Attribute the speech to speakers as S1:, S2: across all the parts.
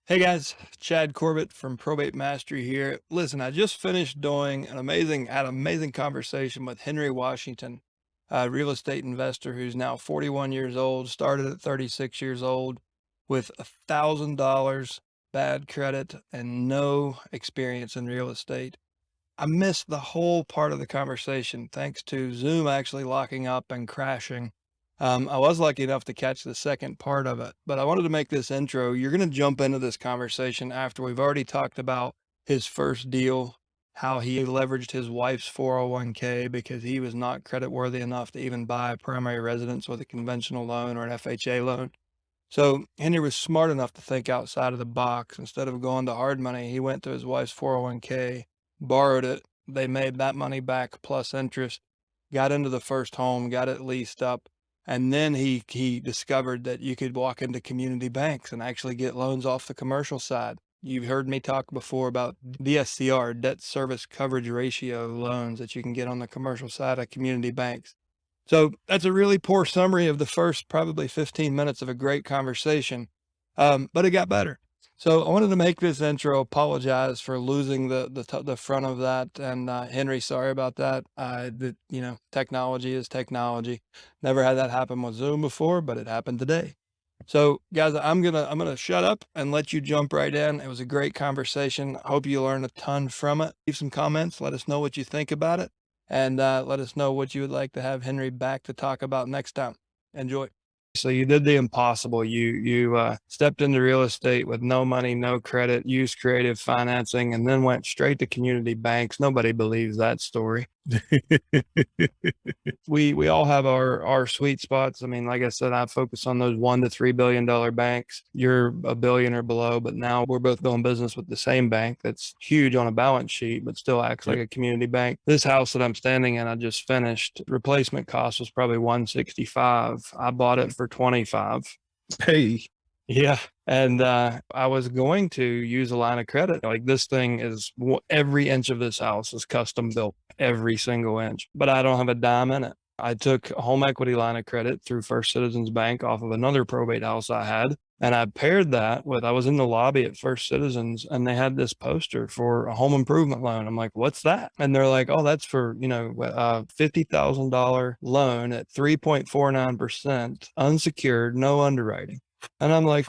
S1: Hey guys, Chad Corbett from Probate Mastery here. Listen, I just finished doing had an amazing conversation with Henry Washington, a real estate investor who's now 41 years old, started at 36 years old with $1,000 bad credit and no experience in real estate. I missed the whole part of the conversation thanks to Zoom actually locking up and crashing. I was lucky enough to catch the second part of it, but I wanted to make this intro. You're going to jump into this conversation after we've already talked about his first deal, how he leveraged his wife's 401k because he was not credit worthy enough to even buy a primary residence with a conventional loan or an FHA loan. So Henry was smart enough to think outside of the box. Instead of going to hard money, he went to his wife's 401k, borrowed it. They made that money back plus interest, got into the first home, got it leased up. And then he discovered that you could walk into community banks and actually get loans off the commercial side. You've heard me talk before about DSCR, debt service coverage ratio loans that you can get on the commercial side of community banks. So that's a really poor summary of the first probably 15 minutes of a great conversation, but it got better. So I wanted to make this intro, apologize for losing the front of that. And Henry, sorry about that. Technology is technology. Never had that happen with Zoom before, but it happened today. So guys, I'm gonna shut up and let you jump right in. It was a great conversation. I hope you learned a ton from it. Leave some comments. Let us know what you think about it, and let us know what you would like to have Henry back to talk about next time. Enjoy. So you did the impossible. You stepped into real estate with no money, no credit, used creative financing, and then went straight to community banks. Nobody believes that story. We all have our sweet spots. I mean, like I said, I focus on those $1 to $3 billion banks. You're a billion or below, but now we're both doing business with the same bank that's huge on a balance sheet, but still acts like a community bank. This house that I'm standing in, I just finished. Replacement cost was probably 165. I bought it for 25.
S2: Hey,
S1: Yeah. And I was going to use a line of credit. Like this thing is every inch of this house is custom built, every single inch, but I don't have a dime in it. I took a home equity line of credit through First Citizens Bank off of another probate house I had. And I paired that with, I was in the lobby at First Citizens and they had this poster for a home improvement loan. I'm like, what's that? And they're like, oh, that's for, $50,000 loan at 3.49%, unsecured, no underwriting. And I'm like,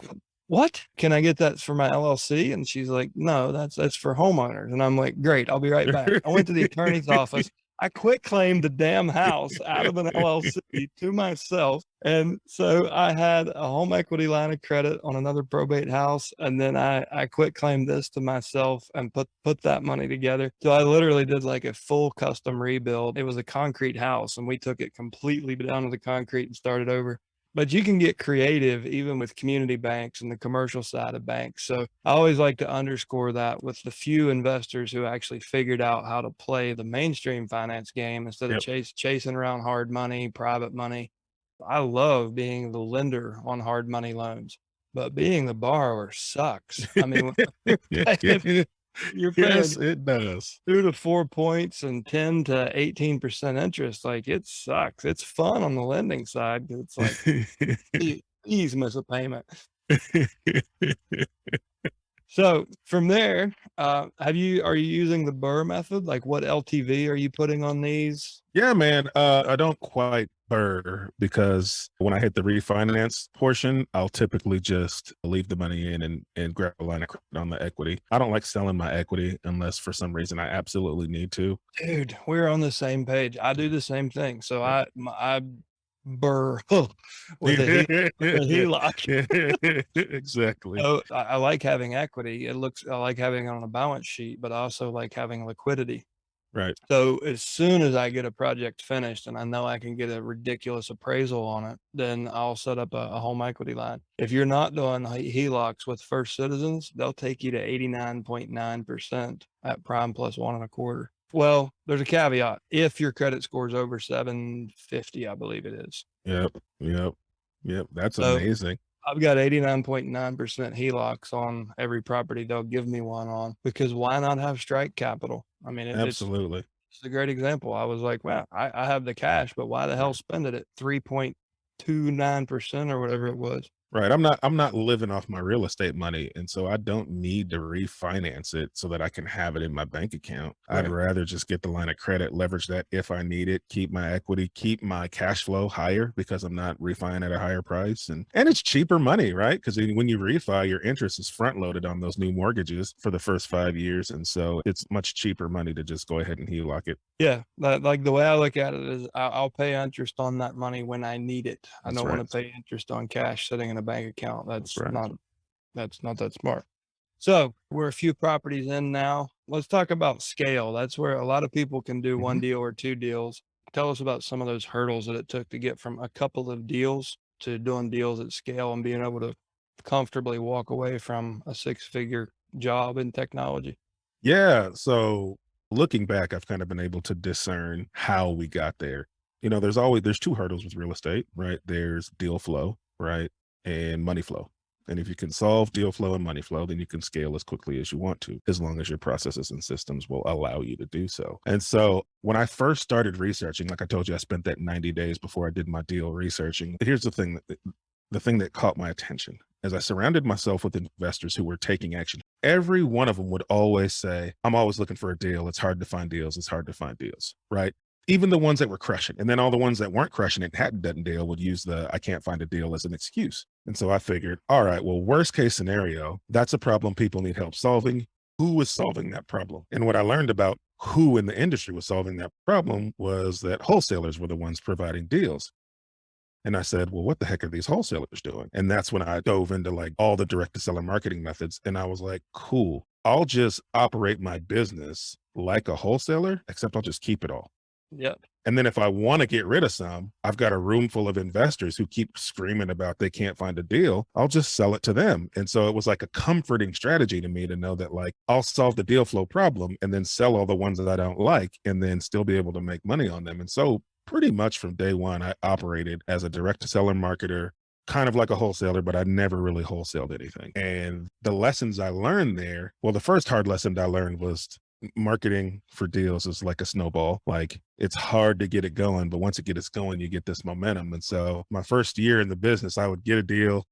S1: what? Can I get that for my LLC? And she's like, no, that's for homeowners. And I'm like, great, I'll be right back. I went to the attorney's office. I quit claimed the damn house out of an LLC to myself. And so I had a home equity line of credit on another probate house. And then I quit claimed this to myself and put that money together. So I literally did like a full custom rebuild. It was a concrete house and we took it completely down to the concrete and started over. But you can get creative even with community banks and the commercial side of banks. So I always like to underscore that with the few investors who actually figured out how to play the mainstream finance game instead of
S2: yep.
S1: chasing around hard money, private money. I love being the lender on hard money loans, but being the borrower sucks. I mean, you're
S2: Yes,
S1: paying
S2: it does.
S1: 2 to 4 points and 10 to 18% interest. Like it sucks. It's fun on the lending side because it's like, please miss a payment. So from there, are you using the BRRRR method? Like what LTV are you putting on these?
S2: Yeah, man. I don't quite burr because when I hit the refinance portion, I'll typically just leave the money in and grab a line of credit on the equity. I don't like selling my equity unless for some reason I absolutely need to.
S1: Dude, we're on the same page. I do the same thing. So
S2: Yep.
S1: I BRRRR with a HELOC.
S2: Exactly.
S1: So I like having equity. I like having it on a balance sheet, but I also like having liquidity.
S2: Right.
S1: So as soon as I get a project finished and I know I can get a ridiculous appraisal on it, then I'll set up a home equity line. If you're not doing HELOCs with First Citizens, they'll take you to 89.9% at prime plus 1.25. Well, there's a caveat. If your credit score is over 750, I believe it is.
S2: Yep. Yep. Yep. That's
S1: So
S2: amazing.
S1: I've got 89.9% HELOCs on every property they'll give me one on because why not have strike capital? I mean,
S2: Absolutely.
S1: it's a great example. I was like, wow, I have the cash, but why the hell spend it at 3.29% or whatever it was?
S2: Right. I'm not living off my real estate money. And so I don't need to refinance it so that I can have it in my bank account. I'd
S1: Right.
S2: rather just get the line of credit, leverage that if I need it, keep my equity, keep my cash flow higher because I'm not refining at a higher price. And it's cheaper money, right? Because when you refi, your interest is front loaded on those new mortgages for the first 5 years. And so it's much cheaper money to just go ahead and HELOC it.
S1: Yeah, like, the way I look at it is I'll pay interest on that money when I need it. I
S2: That's
S1: don't
S2: right.
S1: wanna pay interest on cash sitting in a bank account.
S2: That's right.
S1: That's not that smart. So, we're a few properties in now. Let's talk about scale. That's where a lot of people can do 1
S2: Mhm.
S1: deal or 2 deals. Tell us about some of those hurdles that it took to get from a couple of deals to doing deals at scale and being able to comfortably walk away from a six-figure job in technology.
S2: Yeah. So looking back, I've kind of been able to discern how we got there. There's two hurdles with real estate, right? There's deal flow, right? And money flow. And if you can solve deal flow and money flow, then you can scale as quickly as you want to, as long as your processes and systems will allow you to do so. And so when I first started researching, like I told you, I spent that 90 days before I did my deal researching. Here's the thing that caught my attention as I surrounded myself with investors who were taking action. Every one of them would always say, I'm always looking for a deal. It's hard to find deals. It's hard to find deals. Right. Even the ones that were crushing. And then all the ones that weren't crushing it, hadn't done a deal, would use the I can't find a deal as an excuse. And so I figured, all right, well, worst case scenario, that's a problem people need help solving. Who was solving that problem? And what I learned about who in the industry was solving that problem was that wholesalers were the ones providing deals. And I said, well, what the heck are these wholesalers doing? And that's when I dove into like all the direct to seller marketing methods. And I was like, cool, I'll just operate my business like a wholesaler, except I'll just keep it all.
S1: Yep.
S2: And then if I want to get rid of some, I've got a room full of investors who keep screaming about they can't find a deal. I'll just sell it to them. And so it was like a comforting strategy to me to know that like I'll solve the deal flow problem and then sell all the ones that I don't like and then still be able to make money on them. And so pretty much from day one, I operated as a direct to seller marketer, kind of like a wholesaler, but I never really wholesaled anything. And the lessons I learned there, well, the first hard lesson I learned was marketing for deals is like a snowball. Like it's hard to get it going, but once it gets going, you get this momentum. And so my first year in the business, I would get a deal,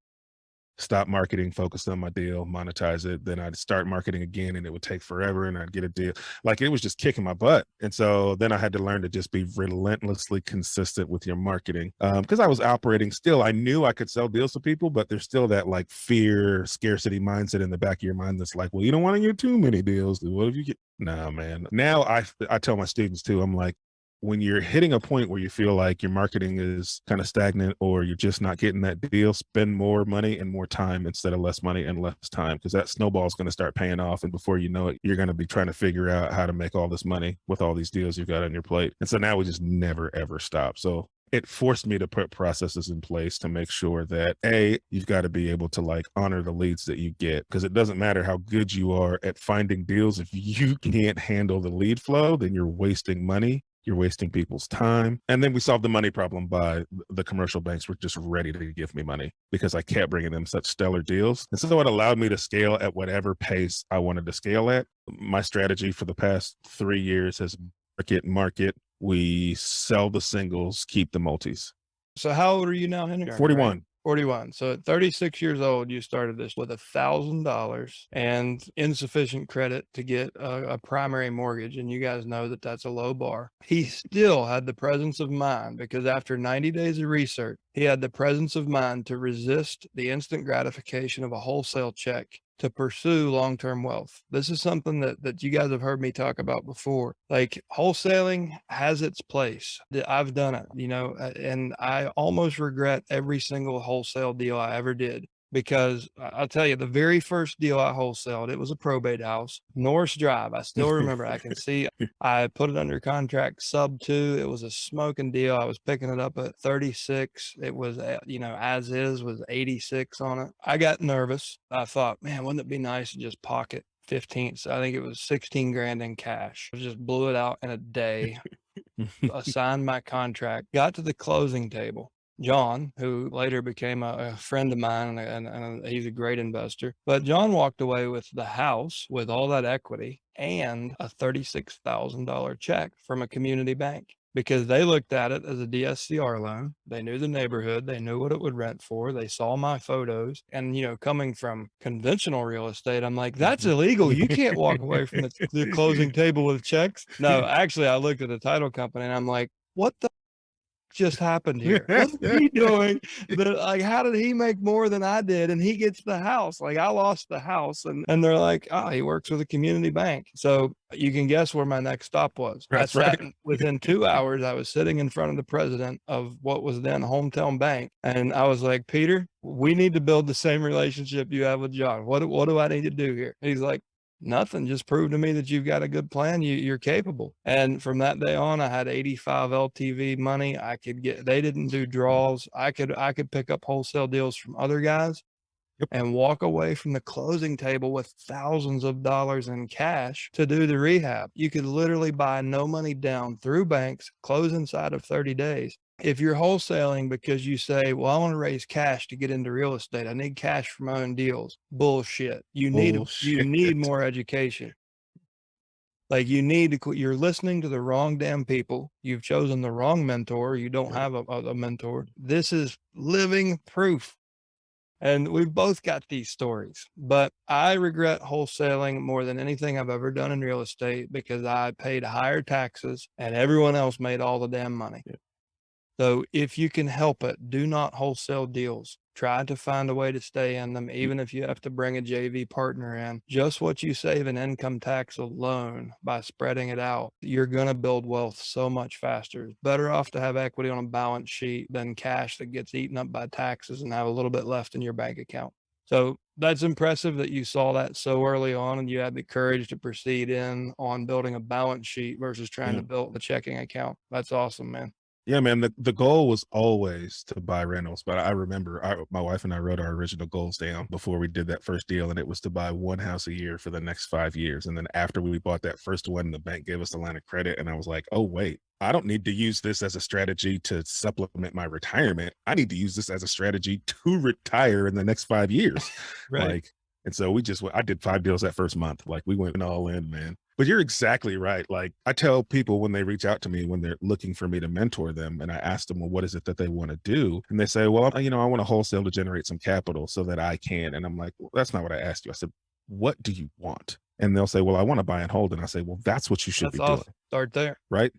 S2: stop marketing, focus on my deal, monetize it. Then I'd start marketing again and it would take forever and I'd get a deal. Like it was just kicking my butt. And so then I had to learn to just be relentlessly consistent with your marketing. Because I was operating still, I knew I could sell deals to people, but there's still that like fear, scarcity mindset in the back of your mind that's like, well, you don't want to get too many deals. What if you get, nah, man. Now I tell my students too, I'm like, when you're hitting a point where you feel like your marketing is kind of stagnant or you're just not getting that deal, spend more money and more time instead of less money and less time because that snowball is going to start paying off. And before you know it, you're going to be trying to figure out how to make all this money with all these deals you've got on your plate. And so now we just never, ever stop. So it forced me to put processes in place to make sure that you've got to be able to like honor the leads that you get because it doesn't matter how good you are at finding deals. If you can't handle the lead flow, then you're wasting money. You're wasting people's time. And then we solved the money problem by the commercial banks were just ready to give me money because I kept bringing them such stellar deals. And so it allowed me to scale at whatever pace I wanted to scale at. My strategy for the past 3 years has market. We sell the singles, keep the multis.
S1: So how old are you now, Henry? Right?
S2: 41.
S1: 41. So at 36 years old, you started this with $1,000 and insufficient credit to get a primary mortgage. And you guys know that that's a low bar. He still had the presence of mind because after 90 days of research, he had the presence of mind to resist the instant gratification of a wholesale check to pursue long-term wealth. This is something that you guys have heard me talk about before. Like wholesaling has its place. I've done it, and I almost regret every single wholesale deal I ever did because I'll tell you, the very first deal I wholesaled, it was a probate house, Norris Drive. I still remember. I can see I put it under contract sub 2. It was a smoking deal. I was picking it up at 36. It was, as is was 86 on it. I got nervous. I thought, man, wouldn't it be nice to just pocket 15? So I think it was 16 grand in cash. I just blew it out in a day, signed my contract, got to the closing table. John, who later became a friend of mine, and he's a great investor. But John walked away with the house with all that equity and a $36,000 check from a community bank. because they looked at it as a DSCR loan. They knew the neighborhood, they knew what it would rent for, they saw my photos. And, coming from conventional real estate, I'm like, that's illegal. You can't walk away from the closing table with checks. No, actually, I looked at the title company and I'm like, what the just happened here? What is he doing? Like, how did he make more than I did? And he gets the house. Like, I lost the house. And they're like, oh, he works with a community bank. So you can guess where my next stop was.
S2: That's right.
S1: Within 2 hours, I was sitting in front of the president of what was then Hometown Bank. And I was like, Peter, we need to build the same relationship you have with John. What do I need to do here? He's like, nothing. Just prove to me that you've got a good plan. You're capable. And from that day on, I had 85 LTV money. They didn't do draws. I could pick up wholesale deals from other guys
S2: Yep.
S1: and walk away from the closing table with thousands of dollars in cash to do the rehab. You could literally buy no money down through banks, close inside of 30 days. If you're wholesaling because you say, well, I want to raise cash to get into real estate, I need cash for my own deals. Bullshit. You
S2: Bullshit.
S1: need more education. Like you're listening to the wrong damn people. You've chosen the wrong mentor. You don't have a mentor. This is living proof. And we've both got these stories, but I regret wholesaling more than anything I've ever done in real estate because I paid higher taxes and everyone else made all the damn money.
S2: Yeah.
S1: So if you can help it, do not wholesale deals. Try to find a way to stay in them, even if you have to bring a JV partner in. Just what you save in income tax alone by spreading it out, you're going to build wealth so much faster. It's better off to have equity on a balance sheet than cash that gets eaten up by taxes and have a little bit left in your bank account. So that's impressive that you saw that so early on and you had the courage to proceed in on building a balance sheet versus trying to build a checking account. That's awesome, man.
S2: Yeah, man. The goal was always to buy rentals, but I remember my wife and I wrote our original goals down before we did that first deal, and it was to buy one house a year for the next 5 years. And then after we bought that first one, the bank gave us the line of credit, and I was like, oh wait, I don't need to use this as a strategy to supplement my retirement. I need to use this as a strategy to retire in the next 5 years.
S1: Right.
S2: Like, and so I did 5 deals that first month. Like we went all in, man. But you're exactly right. Like I tell people when they reach out to me, when they're looking for me to mentor them, and I ask them, well, what is it that they want to do? And they say, well, I want to wholesale to generate some capital so that I can. And I'm like, well, that's not what I asked you. I said, what do you want? And they'll say, well, I want to buy and hold. And I say, well, that's what you should be doing.
S1: Start there.
S2: Right.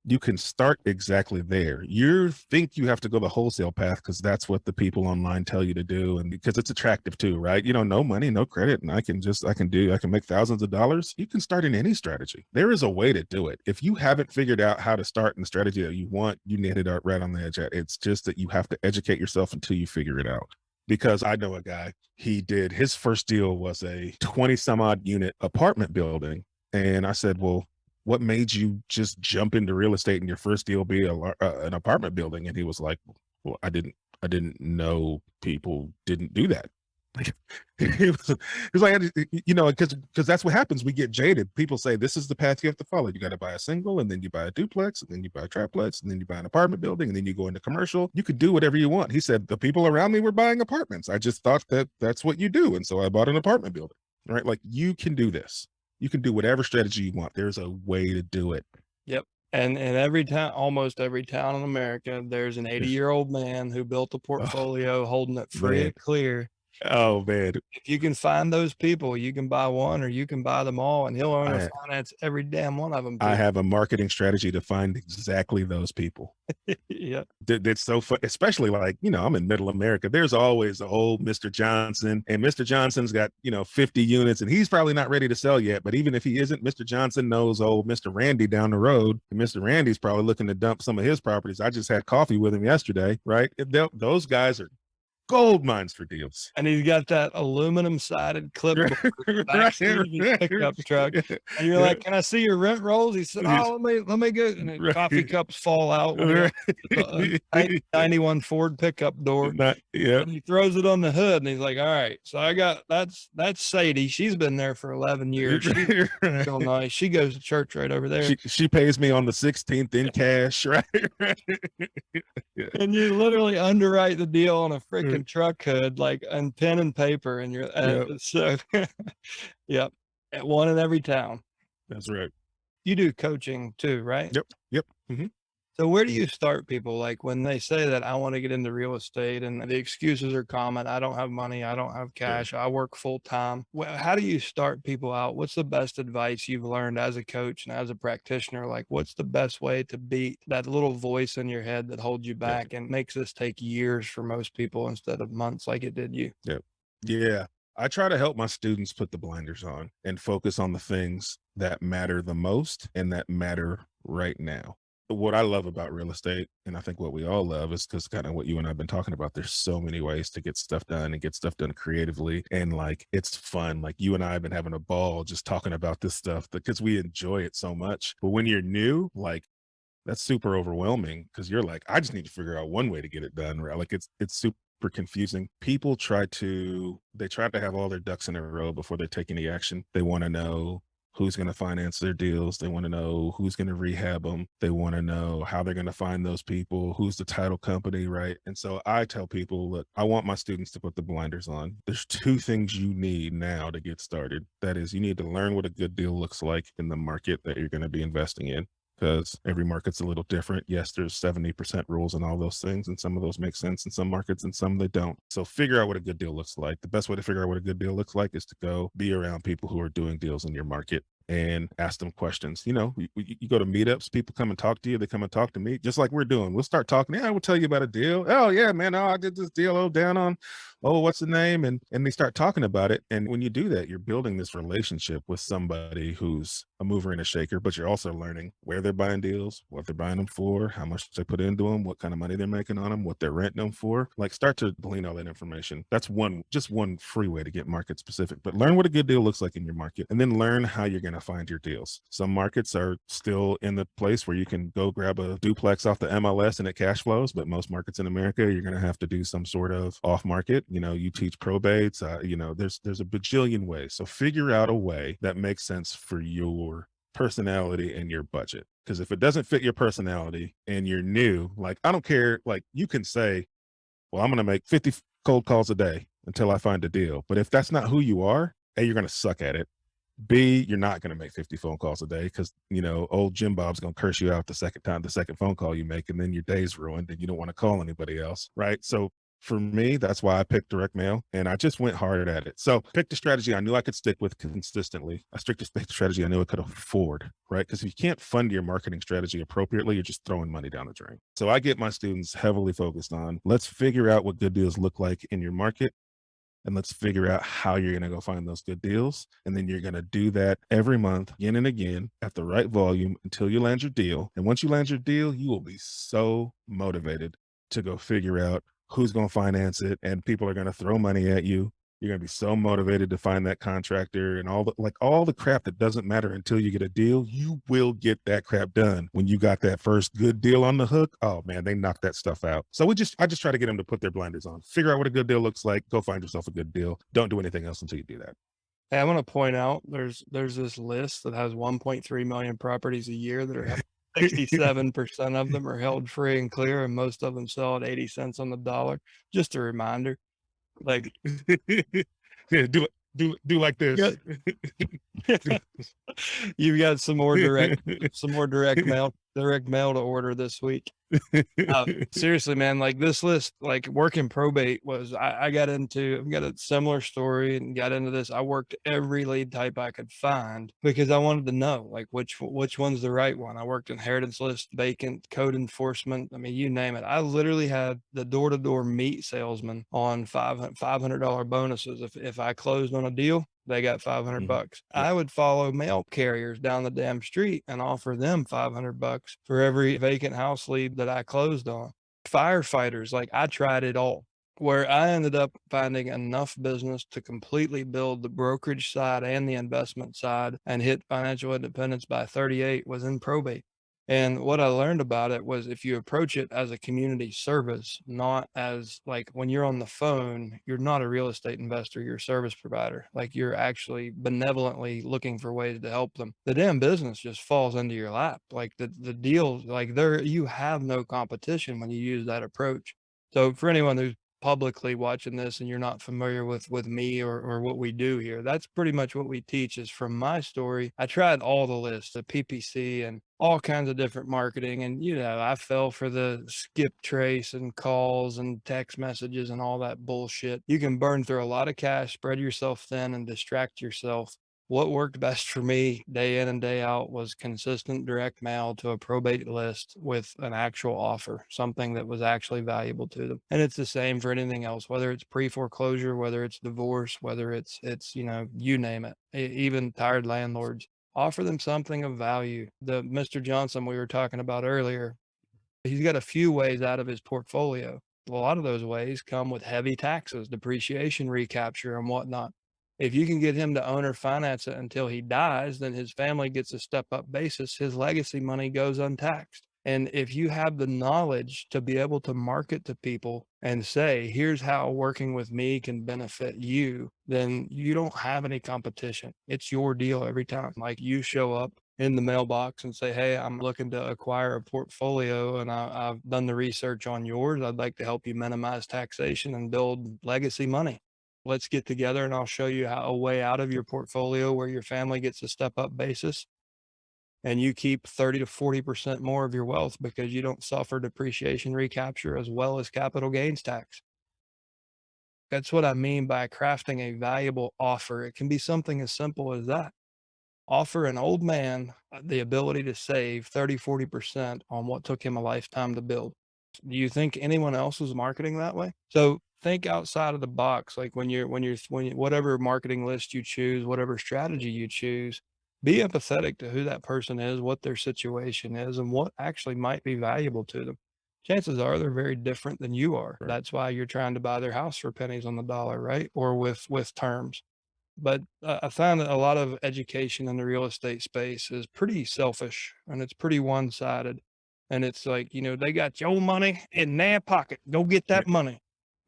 S2: You can start exactly there. You think you have to go the wholesale path because that's what the people online tell you to do. And because it's attractive too, right? No money, no credit. And I can make thousands of dollars. You can start in any strategy. There is a way to do it. If you haven't figured out how to start in the strategy that you want, you nailed it right on the edge. It's just that you have to educate yourself until you figure it out. Because I know a guy, his first deal was a 20 some odd unit apartment building. And I said, well, what made you just jump into real estate and your first deal be an apartment building? And he was like, well, I didn't know people didn't do that. He was like, because that's what happens. We get jaded. People say, this is the path you have to follow. You got to buy a single, and then you buy a duplex, and then you buy a triplex, and then you buy an apartment building, and then you go into commercial. You could do whatever you want. He said, the people around me were buying apartments. I just thought that that's what you do. And so I bought an apartment building, right? Like you can do this. You can do whatever strategy you want. There's a way to do it.
S1: Yep. And in almost every town in America, there's an 80-year-old man who built a portfolio holding it free and clear.
S2: Oh man.
S1: If you can find those people, you can buy one or you can buy them all, and he'll own or finance every damn one of them. Too.
S2: I have a marketing strategy to find exactly those people.
S1: Yeah.
S2: That's so fun, especially like, I'm in middle America. There's always the old Mr. Johnson, and Mr. Johnson's got, 50 units and he's probably not ready to sell yet. But even if he isn't, Mr. Johnson knows old Mr. Randy down the road, and Mr. Randy's probably looking to dump some of his properties. I just had coffee with him yesterday, right? Those guys are gold mines for deals.
S1: And he's got that aluminum sided clipboard back of his pickup truck. And you're like, can I see your rent rolls? He said, oh, let me go. And the coffee cups fall out. Tiny one Ford pickup door. And he throws it on the hood and he's like, all right, so that's Sadie. She's been there for 11 years. She's real nice. She goes to church right over there.
S2: She pays me on the 16th in cash, right?
S1: And you literally underwrite the deal on a freaking truck hood, like on pen and paper, and you're so yep, at one in every town.
S2: That's right.
S1: You do coaching too, right?
S2: Yep. Mm-hmm.
S1: So where do you start people? Like when they say that I want to get into real estate and the excuses are common. I don't have money. I don't have
S2: Yeah.
S1: cash. I work full time. Well, how do you start people out? What's the best advice you've learned as a coach and as a practitioner? Like what's the best way to beat that little voice in your head that holds you
S2: Yeah.
S1: back and makes this take years for most people instead of months like it did you?
S2: Yeah. Yeah. I try to help my students put the blinders on and focus on the things that matter the most and that matter right now. What I love about real estate, and I think what we all love, is because kind of what you and I've been talking about. There's so many ways to get stuff done and get stuff done creatively. And like, it's fun. Like, you and I have been having a ball just talking about this stuff because we enjoy it so much. But when you're new, like, that's super overwhelming because you're like, I just need to figure out one way to get it done. Right. Like it's super confusing. People try to have all their ducks in a row before they take any action. They want to know who's going to finance their deals. They want to know who's going to rehab them. They want to know how they're going to find those people, who's the title company, right? And so I tell people, look, I want my students to put the blinders on. There's two things you need now to get started. That is, you need to learn what a good deal looks like in the market that you're going to be investing in, because every market's a little different. Yes, there's 70% rules and all those things, and some of those make sense in some markets and some they don't. So figure out what a good deal looks like. The best way to figure out what a good deal looks like is to go be around people who are doing deals in your market and ask them questions. You go to meetups, people come and talk to you. They come and talk to me, just like we're doing. We'll start talking. Yeah, we'll tell you about a deal. Oh yeah, man. Oh, I did this deal. Oh, down on, oh, what's the name? And they start talking about it. And when you do that, you're building this relationship with somebody who's a mover and a shaker, but you're also learning where they're buying deals, what they're buying them for, how much they put into them, what kind of money they're making on them, what they're renting them for. Like, start to glean all that information. That's just one free way to get market specific, but learn what a good deal looks like in your market and then learn how you're going to find your deals. Some markets are still in the place where you can go grab a duplex off the MLS and it cash flows, but most markets in America, you're going to have to do some sort of off market. You teach probates, there's a bajillion ways. So figure out a way that makes sense for your personality and your budget. Because if it doesn't fit your personality and you're new, like, I don't care, like, you can say, well, I'm going to make 50 cold calls a day until I find a deal. But if that's not who you are, A, you're going to suck at it. B, you're not going to make 50 phone calls a day because, old Jim Bob's going to curse you out the second phone call you make, and then your day's ruined and you don't want to call anybody else. Right. So for me, that's why I picked direct mail, and I just went hard at it. So picked a strategy I knew I could stick with consistently. I picked a strategy I knew I could afford, right? Because if you can't fund your marketing strategy appropriately, you're just throwing money down the drain. So I get my students heavily focused on, let's figure out what good deals look like in your market, and let's figure out how you're going to go find those good deals. And then you're going to do that every month, again and again, at the right volume until you land your deal. And once you land your deal, you will be so motivated to go figure out who's going to finance it. And people are going to throw money at you. You're going to be so motivated to find that contractor and all the crap that doesn't matter until you get a deal. You will get that crap done when you got that first good deal on the hook. Oh man, they knock that stuff out. So I just try to get them to put their blinders on, figure out what a good deal looks like, go find yourself a good deal. Don't do anything else until you do that.
S1: Hey, I want to point out there's this list that has 1.3 million properties a year that are held. 67% of them are held free and clear, and most of them sell at 80 cents on the dollar. Just a reminder. Like,
S2: Yeah, do like this.
S1: you've got some more direct mail to order this week. Seriously, man, like this list, like working probate was, I've got a similar story and got into this. I worked every lead type I could find because I wanted to know like which one's the right one. I worked inheritance list, vacant, code enforcement. I mean, you name it. I literally had the door-to-door meat salesman on $500 bonuses. If I closed on a deal, they got 500
S2: Mhm.
S1: bucks.
S2: Yep.
S1: I would follow mail carriers down the damn street and offer them 500 bucks for every vacant house lead that I closed on. Firefighters, like I tried it all. Where I ended up finding enough business to completely build the brokerage side and the investment side and hit financial independence by 38 was in probate. And what I learned about it was if you approach it as a community service, not as like when you're on the phone, you're not a real estate investor, you're a service provider. Like you're actually benevolently looking for ways to help them. The damn business just falls into your lap. Like the deals, like you have no competition when you use that approach. So for anyone who's publicly watching this and you're not familiar with me or what we do here, that's pretty much what we teach is from my story. I tried all the lists, the PPC and all kinds of different marketing. And, I fell for the skip trace and calls and text messages and all that bullshit. You can burn through a lot of cash, spread yourself thin, and distract yourself. What worked best for me day in and day out was consistent direct mail to a probate list with an actual offer, something that was actually valuable to them. And it's the same for anything else, whether it's pre-foreclosure, whether it's divorce, whether it's, you name it, even tired landlords. Offer them something of value. The Mr. Johnson we were talking about earlier, he's got a few ways out of his portfolio. A lot of those ways come with heavy taxes, depreciation recapture, and whatnot. If you can get him to owner finance it until he dies, then his family gets a step up basis. His legacy money goes untaxed. And if you have the knowledge to be able to market to people and say, here's how working with me can benefit you, then you don't have any competition. It's your deal every time. Like you show up in the mailbox and say, hey, I'm looking to acquire a portfolio and I've done the research on yours. I'd like to help you minimize taxation and build legacy money. Let's get together and I'll show you how a way out of your portfolio where your family gets a step up basis and you keep 30 to 40% more of your wealth because you don't suffer depreciation recapture as well as capital gains tax. That's what I mean by crafting a valuable offer. It can be something as simple as that. Offer an old man the ability to save 30, 40% on what took him a lifetime to build. Do you think anyone else is marketing that way? So think outside of the box. Like whatever marketing list you choose, whatever strategy you choose, be empathetic to who that person is, what their situation is, and what actually might be valuable to them. Chances are they're very different than you are.
S2: Right.
S1: That's why you're trying to buy their house for pennies on the dollar, right? Or with terms. But I found that a lot of education in the real estate space is pretty selfish and it's pretty one sided. And it's like, they got your money in their pocket. Go get
S2: Yeah.
S1: that money.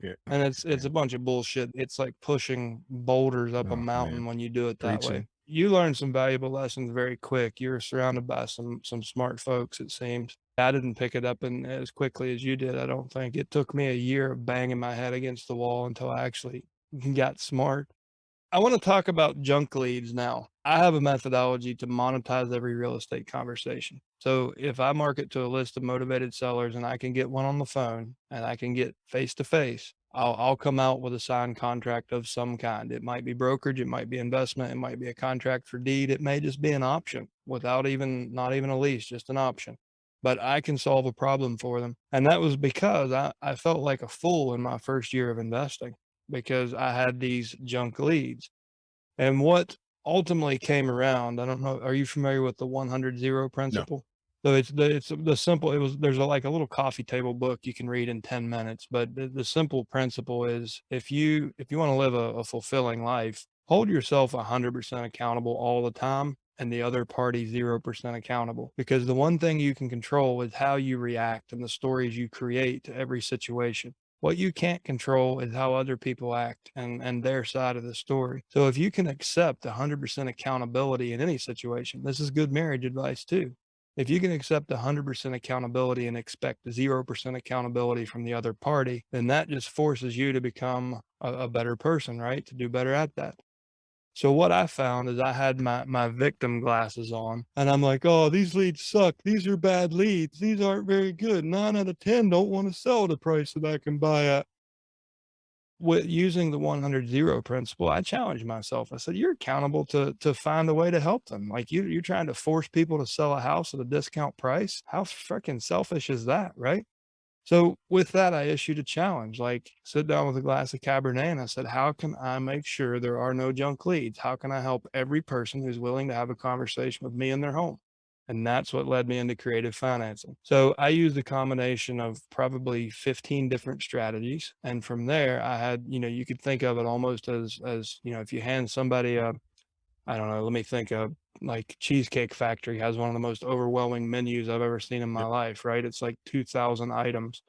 S2: Yeah.
S1: And it's
S2: Yeah.
S1: a bunch of bullshit. It's like pushing boulders up a
S2: Oh man.
S1: mountain when you do it that way.
S2: Preaching.
S1: You learn some valuable lessons very quick. You're surrounded by some smart folks, it seems. I didn't pick it up in as quickly as you did, I don't think. It took me a year of banging my head against the wall until I actually got smart. I want to talk about junk leads now. I have a methodology to monetize every real estate conversation. So if I market to a list of motivated sellers and I can get one on the phone and I can get face to face, I'll come out with a signed contract of some kind. It might be brokerage, it might be investment, it might be a contract for deed, it may just be an option without even not even a lease, just an option. But I can solve a problem for them. And that was because I felt like a fool in my first year of investing because I had these junk leads. And what ultimately came around, I don't know, are you familiar with the 100-0
S2: No.
S1: principle? So it's the simple, there's like a little coffee table book you can read in 10 minutes, but the simple principle is if you want to live a fulfilling life, hold yourself 100% accountable all the time and the other party 0% accountable. Because the one thing you can control is how you react and the stories you create to every situation. What you can't control is how other people act and their side of the story. So if you can accept 100% accountability in any situation, this is good marriage advice too. If you can accept 100% accountability and expect 0% accountability from the other party, then that just forces you to become a better person, right? To do better at that. So what I found is I had my victim glasses on and I'm like, oh, these leads suck. These are bad leads. These aren't very good. 9 out of 10 don't want to sell the price that I can buy at. With using the 100-0 principle, I challenged myself. I said, you're accountable to find a way to help them. Like you're trying to force people to sell a house at a discount price. How freaking selfish is that, right? So with that, I issued a challenge, like sit down with a glass of Cabernet. And I said, how can I make sure there are no junk leads? How can I help every person who's willing to have a conversation with me in their home? And that's what led me into creative financing. So I used a combination of probably 15 different strategies. And from there, I had, you could think of it almost as, if you hand somebody I don't know, let me think of like Cheesecake Factory has one of the most overwhelming menus I've ever seen in my
S2: Yep.
S1: life, right? It's like 2,000 items.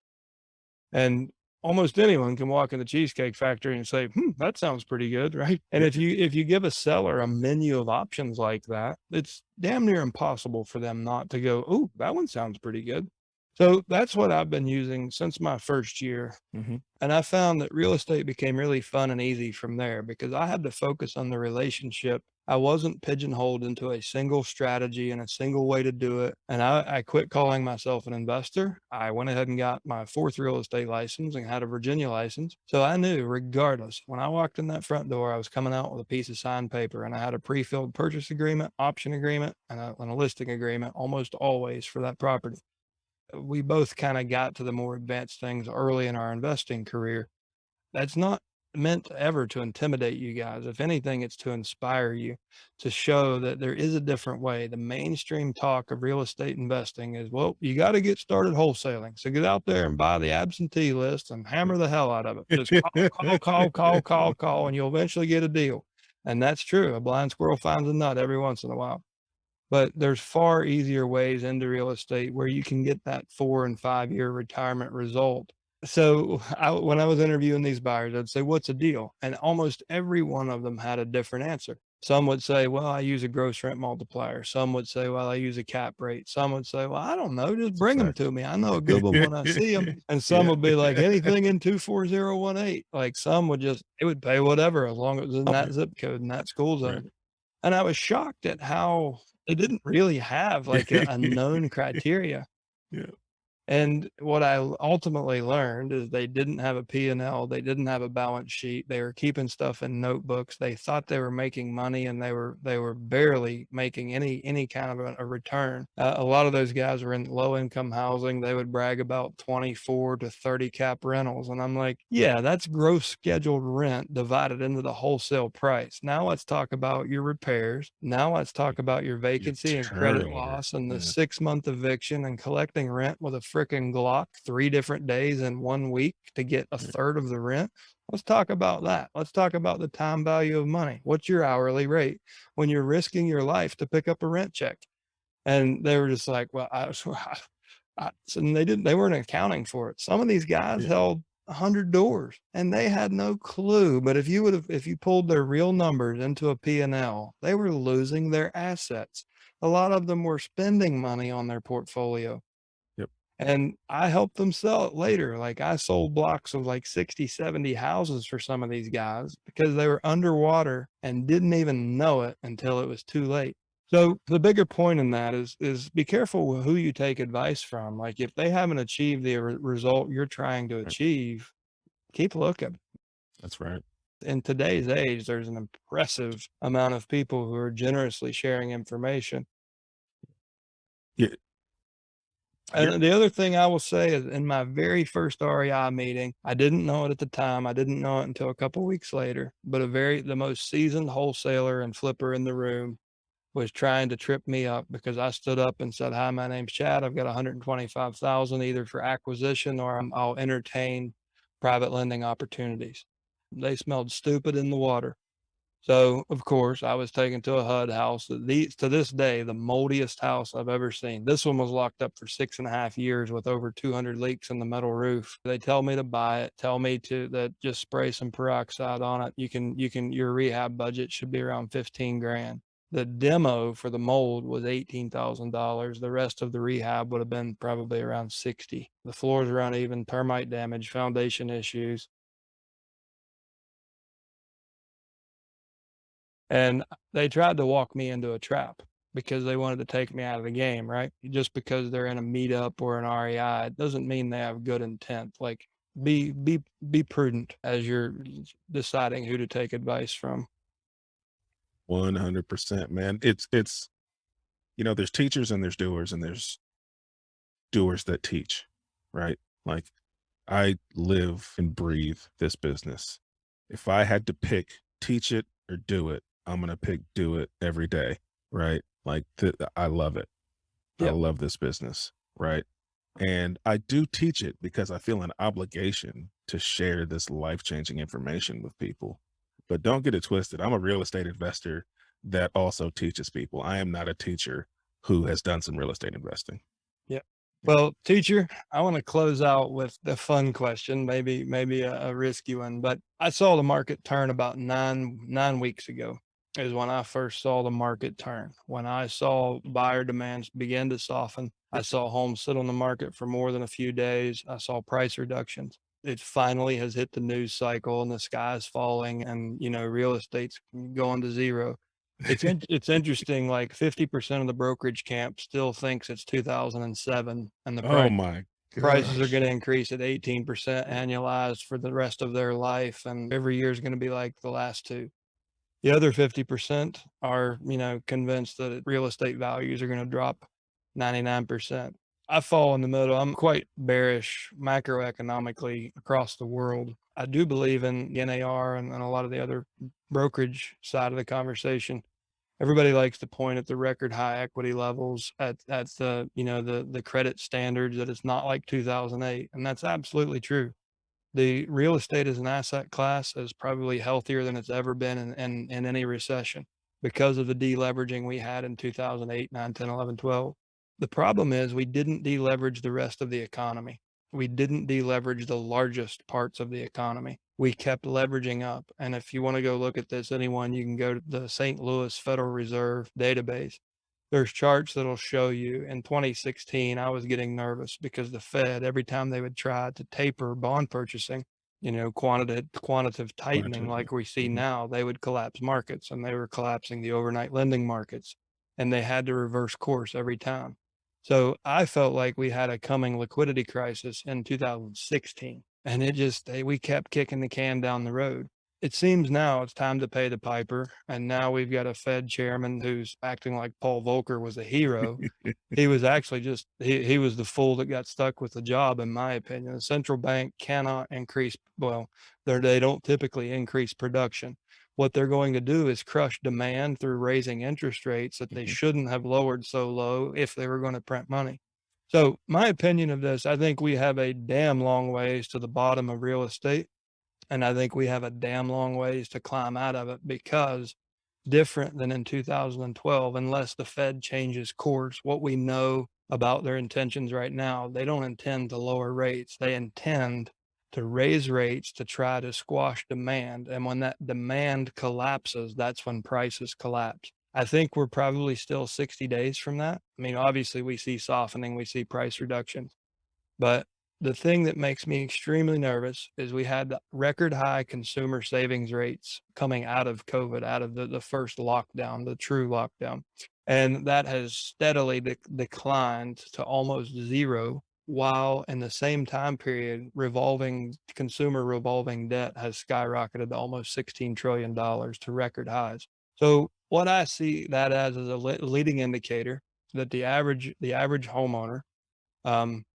S1: And almost anyone can walk in the Cheesecake Factory and say, that sounds pretty good, right? And
S2: Yeah.
S1: if you give a seller a menu of options like that, it's damn near impossible for them not to go, oh, that one sounds pretty good. So that's what I've been using since my first year.
S2: Hmm.
S1: And I found that real estate became really fun and easy from there because I had to focus on the relationship I wasn't pigeonholed into a single strategy and a single way to do it. And I quit calling myself an investor. I went ahead and got my fourth real estate license and had a Virginia license. So I knew regardless, when I walked in that front door, I was coming out with a piece of signed paper and I had a pre-filled purchase agreement, option agreement, and a listing agreement almost always for that property. We both kind of got to the more advanced things early in our investing career. That's not meant ever to intimidate you guys. If anything, it's to inspire you, to show that there is a different way. The mainstream talk of real estate investing is, well, you got to get started wholesaling. So get out there and buy the absentee list and hammer the hell out of it. Just call, and you'll eventually get a deal. And that's true. A blind squirrel finds a nut every once in a while. But there's far easier ways into real estate where you can get that 4 and 5 year retirement result. So when I was interviewing these buyers, I'd say, what's a deal? And almost every one of them had a different answer. Some would say, well, I use a gross rent multiplier. Some would say, well, I use a cap rate. Some would say, well, I don't know, just
S2: It's a
S1: bring them
S2: fact.
S1: to me. I know a good one when I see them. And some
S2: Yeah.
S1: would be like anything in 24018. Like some would just, it would pay whatever as long as it was in that zip code and that school
S2: Right.
S1: zone. And I was shocked at how they didn't really have like a known criteria.
S2: Yeah.
S1: And what I ultimately learned is they didn't have a P&L, they didn't have a balance sheet, they were keeping stuff in notebooks. They thought they were making money and they were barely making any kind of a return. A lot of those guys were in low income housing. They would brag about 24 to 30 cap rentals. And I'm like, yeah, that's gross scheduled rent divided into the wholesale price. Now let's talk about your repairs. Now let's talk about your
S2: Your
S1: vacancy and credit
S2: turnover.
S1: loss and the
S2: Yeah.
S1: 6 month eviction and collecting rent with a freaking Glock 3 different days in 1 week to get a
S2: Yeah.
S1: third of the rent. Let's talk about that. Let's talk about the time value of money. What's your hourly rate when you're risking your life to pick up a rent check? And they were just like, well, and they weren't accounting for it. Some of these guys
S2: Yeah.
S1: held 100 doors and they had no clue. But if you pulled their real numbers into a P&L, they were losing their assets. A lot of them were spending money on their portfolio.
S2: Yep.
S1: And I helped them sell it later. Like I sold blocks of like 60, 70 houses for some of these guys because they were underwater and didn't even know it until it was too late. So the bigger point in that is be careful with who you take advice from. Like if they haven't achieved the result you're trying to
S2: Right.
S1: achieve, keep looking.
S2: That's right.
S1: In today's age, there's an impressive amount of people who are generously sharing information.
S2: Yeah. You're
S1: And the other thing I will say is in my very first REI meeting, I didn't know it at the time. I didn't know it until a couple weeks later, but the most seasoned wholesaler and flipper in the room was trying to trip me up because I stood up and said, hi, my name's Chad. I've got 125,000 either for acquisition or I'll entertain private lending opportunities. They smelled stupid in the water. So, of course, I was taken to a HUD house. To this day, the moldiest house I've ever seen. This one was locked up for 6.5 years with over 200 leaks in the metal roof. They tell me to buy it, tell me that just spray some peroxide on it. Your rehab budget should be around 15 grand. The demo for the mold was $18,000. The rest of the rehab would have been probably around 60. The floors are uneven, termite damage, foundation issues. And they tried to walk me into a trap because they wanted to take me out of the game, right? Just because they're in a meetup or an REI, it doesn't mean they have good intent. Like be prudent as you're deciding who to take advice from.
S2: 100%, man. It's there's teachers and there's doers that teach, right? Like I live and breathe this business. If I had to pick teach it or do it, I'm going to pick do it every day, right? Like I love it. I
S1: Yep.
S2: love this business, right? And I do teach it because I feel an obligation to share this life-changing information with people. But don't get it twisted. I'm a real estate investor that also teaches people. I am not a teacher who has done some real estate investing.
S1: Yep.
S2: Yeah.
S1: Well, teacher, I want to close out with the fun question, maybe a risky one, but I saw the market turn about nine weeks ago is when I first saw the market turn. When I saw buyer demands begin to soften, I
S2: Yep.
S1: saw homes sit on the market for more than a few days. I saw price reductions. It finally has hit the news cycle and the sky is falling and, real estate's going to zero. It's interesting, like 50% of the brokerage camp still thinks it's 2007 and the
S2: Oh my
S1: prices are
S2: gosh.
S1: gonna increase at 18% annualized for the rest of their life, and every year is gonna be like the last 2. The other 50% are, convinced that real estate values are gonna drop 99%. I fall in the middle. I'm quite bearish macroeconomically across the world. I do believe in NAR and a lot of the other brokerage side of the conversation. Everybody likes to point at the record high equity levels at the, the credit standards, that it's not like 2008, and that's absolutely true. The real estate as an asset class is probably healthier than it's ever been in any recession because of the deleveraging we had in 2008, 9, 10, 11, 12. The problem is we didn't deleverage the rest of the economy. We didn't deleverage the largest parts of the economy. We kept leveraging up. And if you want to go look at this, anyone, you can go to the St. Louis Federal Reserve database. There's charts that'll show you. In 2016, I was getting nervous because the Fed, every time they would try to taper bond purchasing, quantitative tightening
S2: Quantitative.
S1: like we see
S2: Mhm.
S1: now, they would collapse markets, and they were collapsing the overnight lending markets, and they had to reverse course every time. So I felt like we had a coming liquidity crisis in 2016, and we kept kicking the can down the road. It seems now it's time to pay the piper, and now we've got a Fed chairman who's acting like Paul Volcker was a hero. He was actually just he was the fool that got stuck with the job, in my opinion. The central bank cannot increase, well, they don't typically increase production. What they're going to do is crush demand through raising interest rates that they
S2: Mhm.
S1: shouldn't have lowered so low if they were going to print money. So my opinion of this, I think we have a damn long ways to the bottom of real estate. And I think we have a damn long ways to climb out of it, because different than in 2012, unless the Fed changes course, what we know about their intentions right now, they don't intend to lower rates. They intend to raise rates to try to squash demand. And when that demand collapses, that's when prices collapse. I think we're probably still 60 days from that. I mean, obviously, we see softening, we see price reductions. But the thing that makes me extremely nervous is we had the record high consumer savings rates coming out of COVID, out of the first lockdown, the true lockdown. And that has steadily declined to almost zero, while in the same time period, consumer revolving debt has skyrocketed to almost $16 trillion to record highs. So what I see that as is a leading indicator that the average homeowner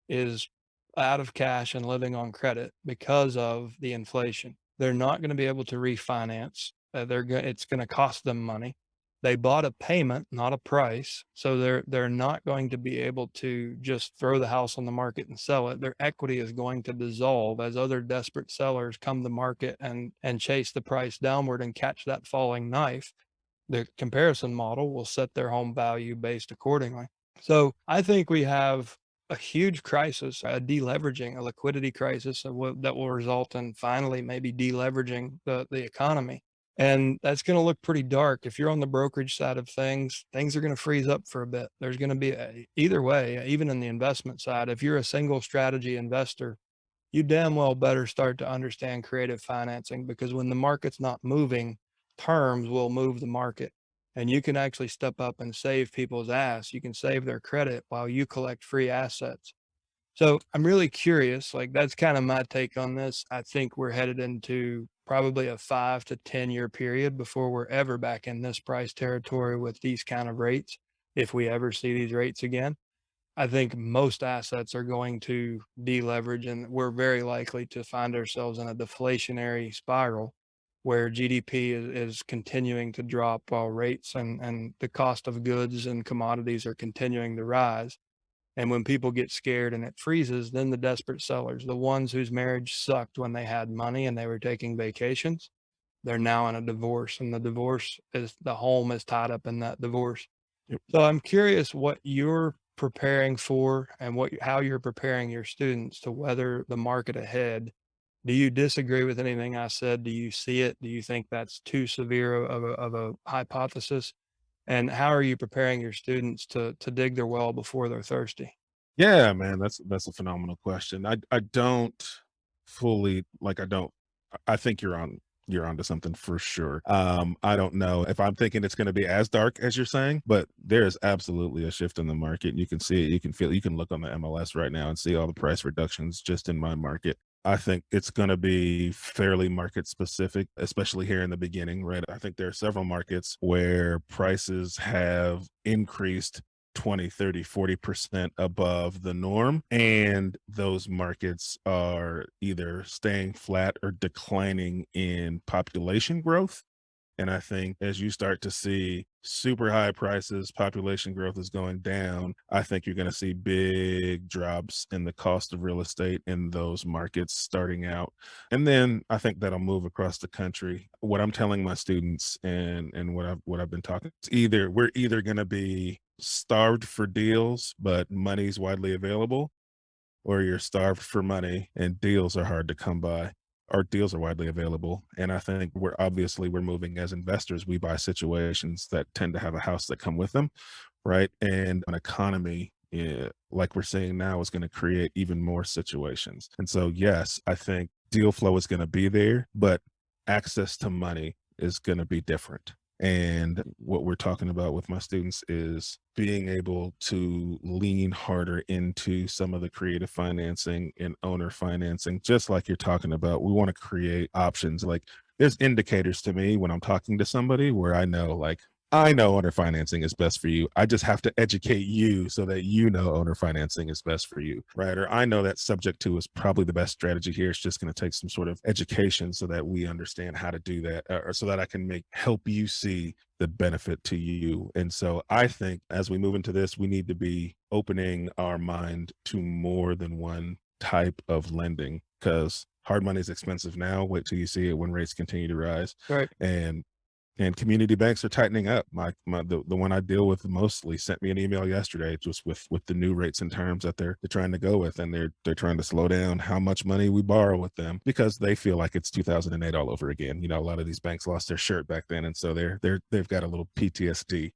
S1: is out of cash and living on credit because of the inflation. They're not going to be able to refinance. It's going to cost them money. They bought a payment, not a price, so they're not going to be able to just throw the house on the market and sell it. Their equity is going to dissolve as other desperate sellers come to market and chase the price downward and catch that falling knife. The comparison model will set their home value based accordingly. So I think we have a huge crisis, a deleveraging, a liquidity crisis that will result in finally maybe deleveraging the economy. And that's going to look pretty dark. If you're on the brokerage side of things are going to freeze up for a bit. There's going to be either way, even in the investment side, if you're a single strategy investor, you damn well better start to understand creative financing, because when the market's not moving, terms will move the market. And you can actually step up and save people's ass. You can save their credit while you collect free assets. So I'm really curious. Like, that's kind of my take on this. I think we're headed into probably a 5 to 10 year period before we're ever back in this price territory with these kind of rates, if we ever see these rates again. I think most assets are going to deleverage, and we're very likely to find ourselves in a deflationary spiral where GDP is continuing to drop while rates and the cost of goods and commodities are continuing to rise. And when people get scared and it freezes, then the desperate sellers, the ones whose marriage sucked when they had money and they were taking vacations, they're now in a divorce, and the home is tied up in that divorce.
S2: Yep.
S1: So I'm curious what you're preparing for and how you're preparing your students to weather the market ahead. Do you disagree with anything I said? Do you see it? Do you think that's too severe of a hypothesis? And how are you preparing your students to dig their well before they're thirsty?
S2: Yeah, man, that's a phenomenal question. I don't fully like I don't I think you're on you're onto something for sure. I don't know if I'm thinking it's going to be as dark as you're saying, but there is absolutely a shift in the market. You can see it, you can feel it, you can look on the MLS right now and see all the price reductions just in my market. I think it's going to be fairly market specific, especially here in the beginning, right? I think there are several markets where prices have increased 20, 30, 40% above the norm. And those markets are either staying flat or declining in population growth. And I think as you start to see super high prices, population growth is going down. I think you're going to see big drops in the cost of real estate in those markets starting out. And then I think that'll move across the country. What I'm telling my students and what I've been talking, it's either we're either going to be starved for deals, but money's widely available, or you're starved for money and deals are hard to come by. Our deals are widely available. And I think we're moving as investors. We buy situations that tend to have a house that come with them, right? And an economy like we're seeing now is going to create even more situations. And so, yes, I think deal flow is going to be there, but access to money is going to be different. And what we're talking about with my students is being able to lean harder into some of the creative financing and owner financing, just like you're talking about. We want to create options. Like there's indicators to me when I'm talking to somebody where I know, like, I know owner financing is best for you. I just have to educate you so that you know owner financing is best for you, right? Or I know that subject to is probably the best strategy here. It's just going to take some sort of education so that we understand how to do that, or so that I can help you see the benefit to you. And so I think as we move into this, we need to be opening our mind to more than one type of lending, because hard money is expensive now. Wait till you see it when rates continue to rise.
S1: Right.
S2: And community banks are tightening up. The one I deal with mostly sent me an email yesterday just with the new rates and terms that they're trying to go with, and they're trying to slow down how much money we borrow with them because they feel like it's 2008 all over again. You know, a lot of these banks lost their shirt back then, and so they've got a little PTSD.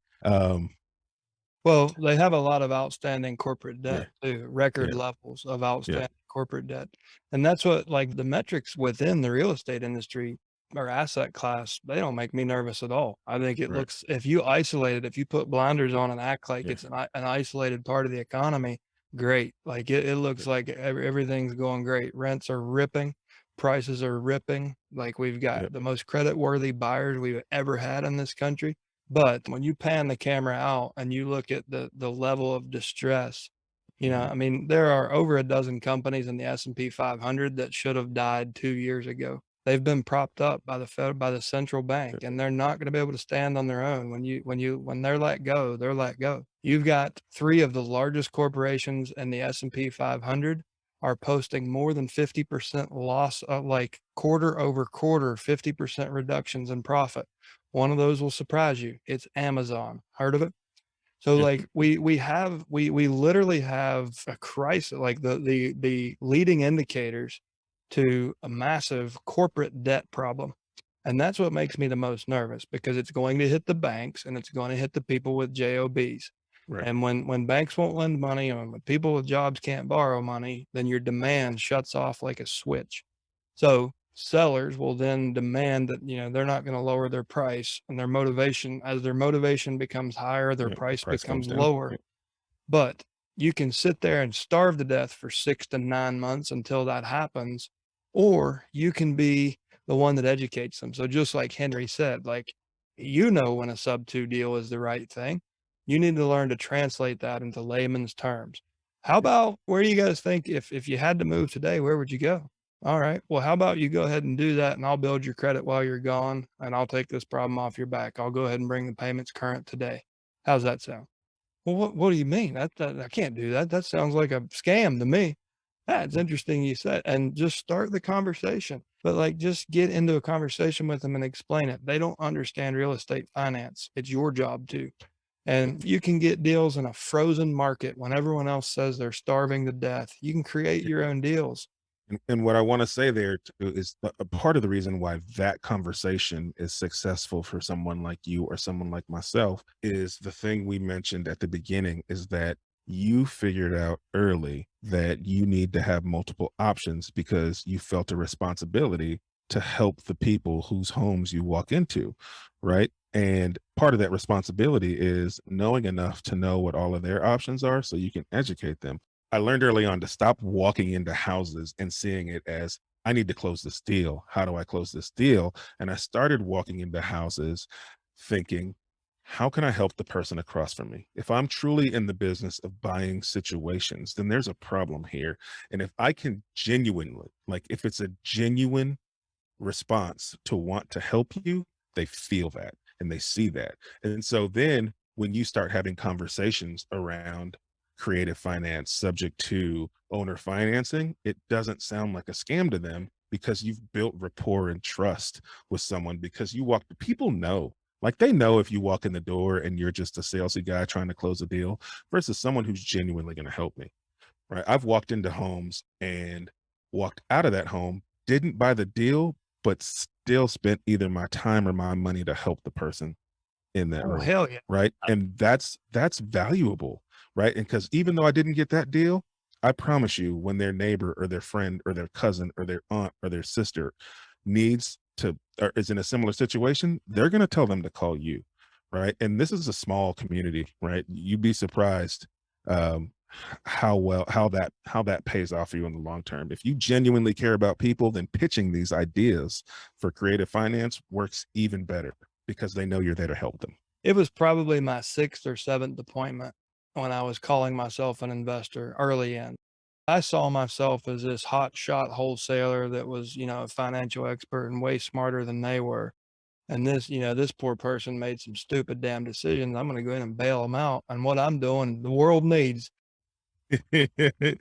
S1: Well, they have a lot of outstanding corporate
S2: Yeah,
S1: debt too, record
S2: yeah,
S1: levels of
S2: yeah,
S1: outstanding corporate debt. And that's what, like, the metrics within the real estate industry or asset class, they don't make me nervous at all. I think it
S2: right,
S1: looks, if you isolate it, if you put blinders on and act like
S2: yeah,
S1: it's an isolated part of the economy, great. Like it
S2: yeah,
S1: looks like everything's going great. Rents are ripping, prices are ripping. Like we've
S2: yeah,
S1: got the most credit worthy buyers we've ever had in this country. But when you pan the camera out and you look at the level of distress,
S2: mhm,
S1: I mean, there are over a dozen companies in the S&P 500 that should have died 2 years ago. They've been propped up by the central
S2: yeah,
S1: bank, and they're not gonna be able to stand on their own. When they're let go, they're let go. You've got 3 of the largest corporations in the S&P 500 are posting more than 50% loss, like quarter over quarter, 50% reductions in profit. One of those will surprise you. It's Amazon. Heard of it? So
S2: yeah,
S1: like we literally have a crisis, like the leading indicators to a massive corporate debt problem. And that's what makes me the most nervous because it's going to hit the banks and it's going to hit the people with jobs.
S2: right,
S1: And when banks won't lend money and when people with jobs can't borrow money, then your demand shuts off like a switch. So sellers will then demand that, they're not going to lower their price, and their motivation becomes higher, their
S2: yeah. The
S1: price
S2: price comes
S1: becomes
S2: down.
S1: lower.
S2: Yeah,
S1: But you can sit there and starve to death for 6 to 9 months until that happens, or you can be the one that educates them. So just like Henry said, like, when a sub two deal is the right thing, you need to learn to translate that into layman's terms. How
S2: yeah.
S1: about, where do you guys think, if you had to move today, where would you go? All right. Well, how about you go ahead and do that, and I'll build your credit while you're gone, and I'll take this problem off your back. I'll go ahead and bring the payments current today. How's that sound? Well, what do you mean? That I can't do that. That sounds like a scam to me. That's
S2: Yeah.
S1: interesting you said, and just start the conversation. But like, just get into a conversation with them and explain it. They don't understand real estate finance. It's your job to. And you can get deals in a frozen market when everyone else says they're starving to death. You can create your own deals.
S2: And what I want to say there too is a part of the reason why that conversation is successful for someone like you or someone like myself is the thing we mentioned at the beginning, is that you figured out early that you need to have multiple options because you felt a responsibility to help the people whose homes you walk into, right? And part of that responsibility is knowing enough to know what all of their options are so you can educate them. I learned early on to stop walking into houses and seeing it as, I need to close this deal. How do I close this deal? And I started walking into houses thinking, how can I help the person across from me? If I'm truly in the business of buying situations, then there's a problem here. And if I can genuinely, like if it's a genuine response to want to help you, they feel that and they see that. And so then when you start having conversations around creative finance subject to owner financing, it doesn't sound like a scam to them because you've built rapport and trust with someone because you walk, people know, like they know if you walk in the door and you're just a salesy guy trying to close a deal versus someone who's genuinely going to help me. Right. I've walked into homes and walked out of that home, didn't buy the deal, but still spent either my time or my money to help the person in that
S1: Oh,
S2: room.
S1: hell yeah.
S2: Right. And that's valuable. Right. And because even though I didn't get that deal, I promise you, when their neighbor or their friend or their cousin or their aunt or their sister needs to or is in a similar situation, they're going to tell them to call you. Right. And this is a small community, right? You'd be surprised um how that pays off for you in the long term. If you genuinely care about people, then pitching these ideas for creative finance works even better because they know you're there to help them.
S1: It was probably my 6th or 7th appointment when I was calling myself an investor early in. I saw myself as this hot shot wholesaler that was, a financial expert and way smarter than they were. And this poor person made some stupid damn decisions. I'm going to go in and bail them out. And what I'm doing, the world needs. And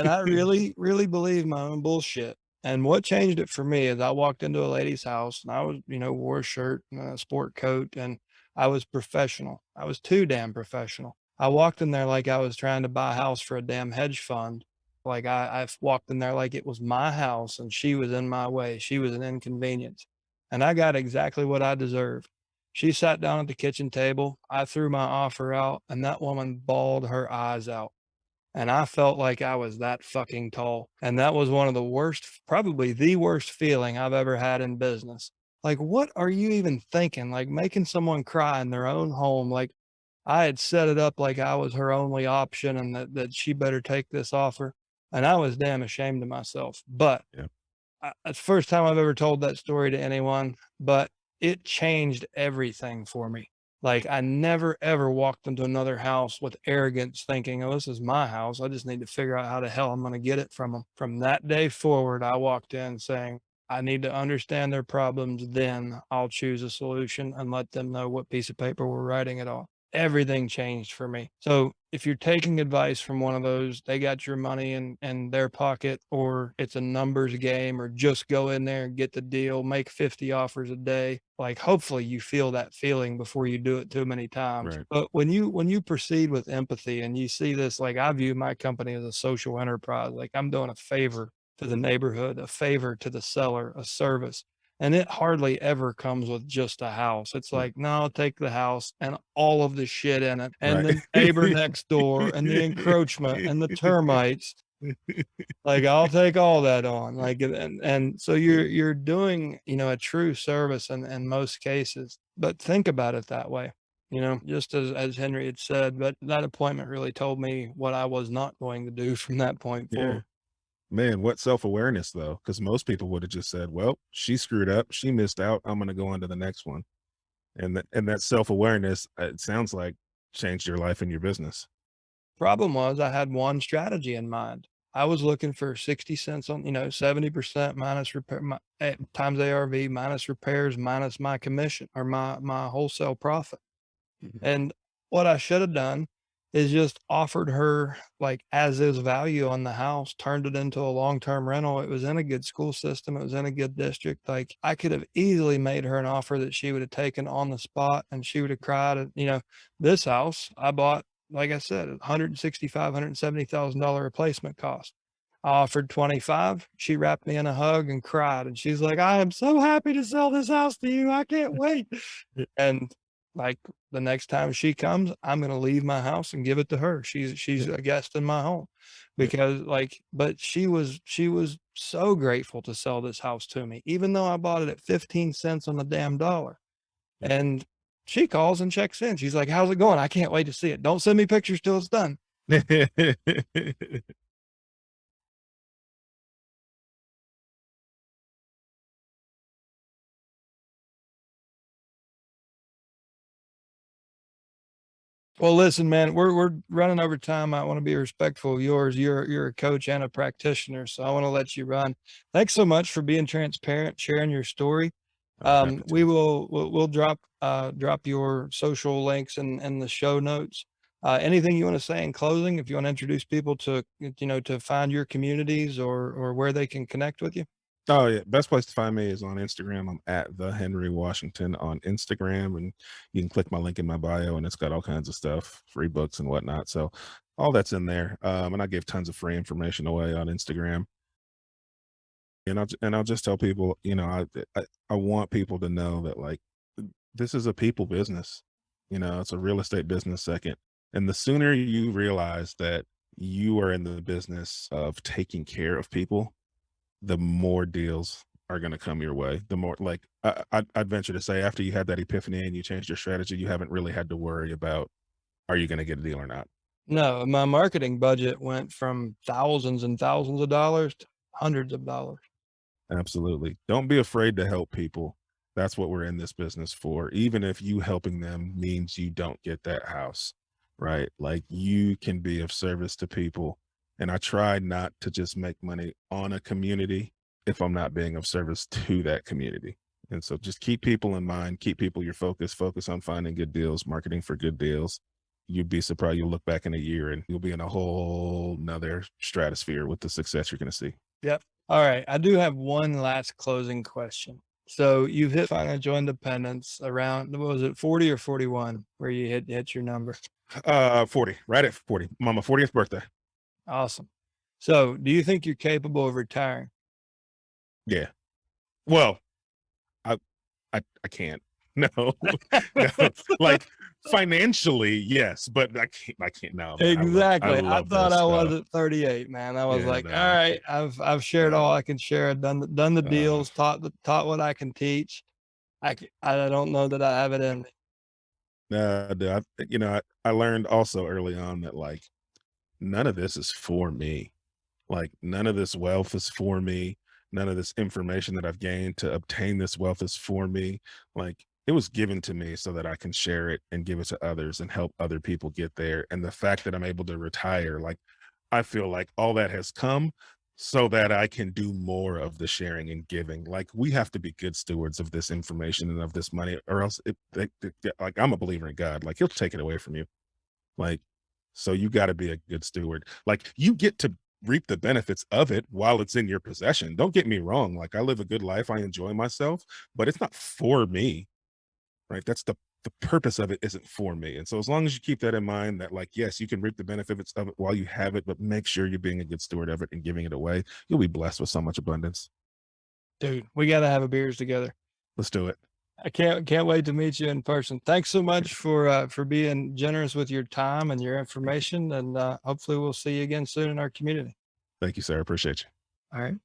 S1: I really, really believe my own bullshit. And what changed it for me is I walked into a lady's house and I was, wore a shirt and a sport coat and I was professional. I was too damn professional. I walked in there like I was trying to buy a house for a damn hedge fund. Like I walked in there like it was my house and she was in my way. She was an inconvenience. And I got exactly what I deserved. She sat down at the kitchen table. I threw my offer out and that woman bawled her eyes out. And I felt like I was that fucking tall. And that was one of the worst, probably the worst feeling I've ever had in business. Like, what are you even thinking? Like making someone cry in their own home. Like I had set it up like I was her only option and that she better take this offer. And I was damn ashamed of myself. But
S2: Yeah.
S1: it's the first time I've ever told that story to anyone, but it changed everything for me. Like I never ever walked into another house with arrogance thinking, "Oh, this is my house. I just need to figure out how the hell I'm going to get it from them." From that day forward, I walked in saying, "I need to understand their problems, then I'll choose a solution and let them know what piece of paper we're writing it on." Everything changed for me. So if you're taking advice from one of those, they got your money in their pocket, or it's a numbers game, or just go in there and get the deal, make 50 offers a day. Like hopefully you feel that feeling before you do it too many times.
S2: Right.
S1: But when you proceed with empathy and you see this, like I view my company as a social enterprise, like I'm doing a favor to the neighborhood, a favor to the seller, a service. And it hardly ever comes with just a house. It's
S2: Right.
S1: like, no, take the house and all of the shit in it, and
S2: Right.
S1: the neighbor next door, and the encroachment, and the termites. Like, I'll take all that on. Like, and so you're doing, a true service in most cases. But think about it that way, just as Henry had said. But that appointment really told me what I was not going to do from that point
S2: Yeah.
S1: forward.
S2: Man, what self-awareness though, because most people would have just said, well, she screwed up, she missed out, I'm going to go on to the next one. And that self-awareness, it sounds like, changed your life and your business.
S1: Problem was I had one strategy in mind. I was looking for 60 cents on, 70% minus repair times ARV minus repairs minus my commission or my wholesale profit.
S2: Mhm.
S1: And what I should have done is just offered her like as is value on the house, turned it into a long-term rental. It was in a good school system. It was in a good district. Like I could have easily made her an offer that she would have taken on the spot and she would have cried. And, this house I bought, like I said, $170,000 replacement cost. I offered 25. She wrapped me in a hug and cried. And she's like, "I am so happy to sell this house to you. I can't wait." And like the next time she comes, I'm gonna leave my house and give it to her. She's
S2: Yeah,
S1: a guest in my home
S2: yeah,
S1: because like, but she was so grateful to sell this house to me, even though I bought it at 15 cents on the damn dollar.
S2: yeah.
S1: And she calls and checks in. She's like, "How's it going? I can't wait to see it. Don't send me pictures till it's done." Well, listen, man, we're running over time. I want to be respectful of yours. You're a coach and a practitioner, so I want to let you run. Thanks so much for being transparent, sharing your story.
S2: I'm happy to.
S1: We'll drop your social links and the show notes. Anything you want to say in closing? If you want to introduce people to to find your communities or where they can connect with you.
S2: Oh yeah, best place to find me is on Instagram. I'm at the Henry Washington on Instagram, and you can click my link in my bio, and it's got all kinds of stuff, free books and whatnot. So all that's in there. And I give tons of free information away on Instagram. And I'll just tell people, I want people to know that like this is a people business. It's a real estate business second. And the sooner you realize that you are in the business of taking care of people, the more deals are going to come your way. The more like I'd venture to say after you had that epiphany and you changed your strategy, you haven't really had to worry about are you going to get a deal or not.
S1: No, my marketing budget went from thousands and thousands of dollars to hundreds of dollars.
S2: Absolutely. Don't be afraid to help people. That's what we're in this business for. Even if you helping them means you don't get that house, right? Like you can be of service to people. And I try not to just make money on a community if I'm not being of service to that community. And so just keep people in mind, keep people your focus on finding good deals, marketing for good deals. You'd be surprised. You'll look back in a year and you'll be in a whole nother stratosphere with the success you're going to see.
S1: Yep. All right. I do have one last closing question. So you've hit financial independence around, what was it, 40 or 41, where you hit your number?
S2: 40, right at 40. Mama 40th birthday.
S1: Awesome. So do you think you're capable of retiring?
S2: Yeah. Well, I I can't. No. No. Like financially, yes, but I can't. No, man. I
S1: Exactly. I
S2: love
S1: thought
S2: this
S1: I was
S2: stuff.
S1: at 38, man. I was
S2: Yeah,
S1: like, all
S2: no.
S1: right, I've shared
S2: No.
S1: all I can share, done the
S2: Uh,
S1: deals, taught what I can teach. I don't know that I have it in me.
S2: no, dude, I learned also early on that like none of this is for me. Like none of this wealth is for me. None of this information that I've gained to obtain this wealth is for me. Like it was given to me so that I can share it and give it to others and help other people get there. And the fact that I'm able to retire, like I feel like all that has come so that I can do more of the sharing and giving. Like we have to be good stewards of this information and of this money, or else like I'm a believer in God. Like he'll take it away from you. Like, so you got to be a good steward. Like you get to reap the benefits of it while it's in your possession. Don't get me wrong. Like I live a good life. I enjoy myself, but it's not for me, right? That's the purpose of it isn't for me. And so as long as you keep that in mind that like, yes, you can reap the benefits of it while you have it, but make sure you're being a good steward of it and giving it away. You'll be blessed with so much abundance.
S1: Dude, we got to have a beers together.
S2: Let's do it.
S1: I can't wait to meet you in person. Thanks so much for being generous with your time and your
S2: Thank you.
S1: information, and hopefully we'll see you again soon in our community.
S2: Thank you, sir. I appreciate you.
S1: All right.